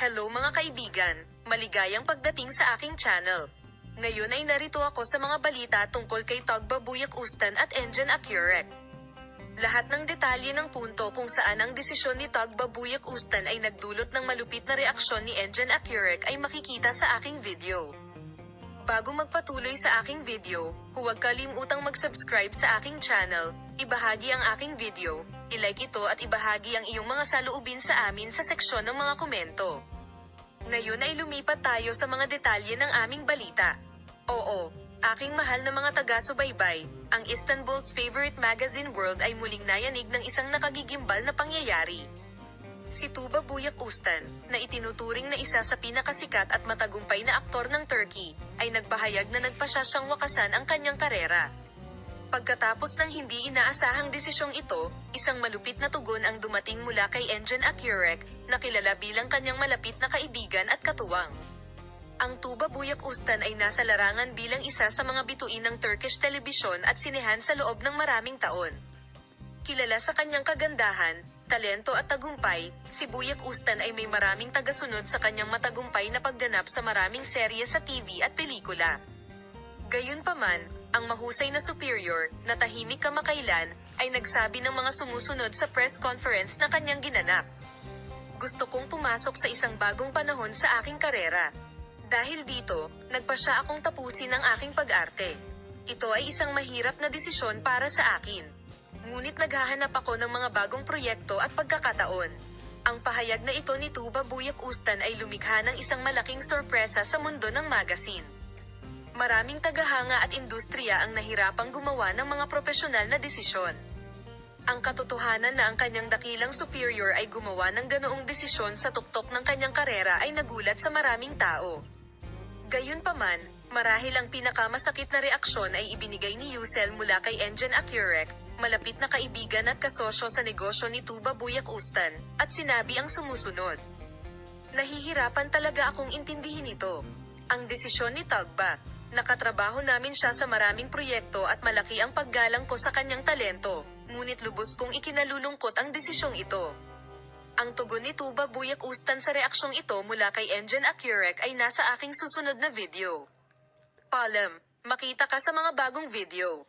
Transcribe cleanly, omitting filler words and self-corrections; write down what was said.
Hello mga kaibigan, maligayang pagdating sa aking channel. Ngayon ay narito ako sa mga balita tungkol kay Tagbabuyak Ustan at Engin Akyurek. Lahat ng detalye ng punto kung saan ang desisyon ni Tagbabuyak Ustan ay nagdulot ng malupit na reaksyon ni Engin Akyurek ay makikita sa aking video. Bago magpatuloy sa aking video, huwag kalimutang mag-subscribe sa aking channel, ibahagi ang aking video, i-like ito at ibahagi ang iyong mga saloobin sa amin sa seksyon ng mga komento. Ngayon ay lumipat tayo sa mga detalye ng aming balita. Oo, aking mahal na mga taga-subaybay, ang Istanbul's favorite magazine World ay muling nayanig ng isang nakagigimbal na pangyayari. Si Tugbabuyak Ustan, na itinuturing na isa sa pinakasikat at matagumpay na aktor ng Turkey, ay nagpahayag na nagpasya siyang wakasan ang kanyang karera. Pagkatapos ng hindi inaasahang desisyong ito, isang malupit na tugon ang dumating mula kay Engin Akyurek, na kilala bilang kanyang malapit na kaibigan at katuwang. Ang Tugbabuyak Ustan ay nasa larangan bilang isa sa mga bituin ng Turkish telebisyon at sinehan sa loob ng maraming taon. Kilala sa kanyang kagandahan, talento at tagumpay, si Buyak Ustan ay may maraming tagasunod sa kanyang matagumpay na pagganap sa maraming serye sa TV at pelikula. Gayunpaman, ang mahusay na superior, na tahimik kamakailan, ay nagsabi ng mga sumusunod sa press conference na kanyang ginanap. Gusto kong pumasok sa isang bagong panahon sa aking karera. Dahil dito, nagpasya akong tapusin ang aking pag-arte. Ito ay isang mahirap na desisyon para sa akin. Ngunit naghahanap ako ng mga bagong proyekto at pagkakataon. Ang pahayag na ito ni Tugbabuyak Ustan ay lumikha ng isang malaking sorpresa sa mundo ng magazine. Maraming tagahanga at industriya ang nahirapang gumawa ng mga profesional na desisyon. Ang katotohanan na ang kanyang dakilang superior ay gumawa ng ganoong desisyon sa tuktok ng kanyang karera ay nagulat sa maraming tao. Gayunpaman, marahil ang pinakamasakit na reaksyon ay ibinigay ni Yücel mula kay Engin Akyurek, malapit na kaibigan at kasosyo sa negosyo ni Tugbabuyak Ustan, at sinabi ang sumusunod. Nahihirapan talaga akong intindihin ito. Ang desisyon ni Tugba, nakatrabaho namin siya sa maraming proyekto at malaki ang paggalang ko sa kanyang talento, ngunit lubos kong ikinalulungkot ang desisyong ito. Ang tugon ni Tugbabuyak Ustan sa reaksyong ito mula kay Engin Akyurek ay nasa aking susunod na video. Paalam, makita ka sa mga bagong video.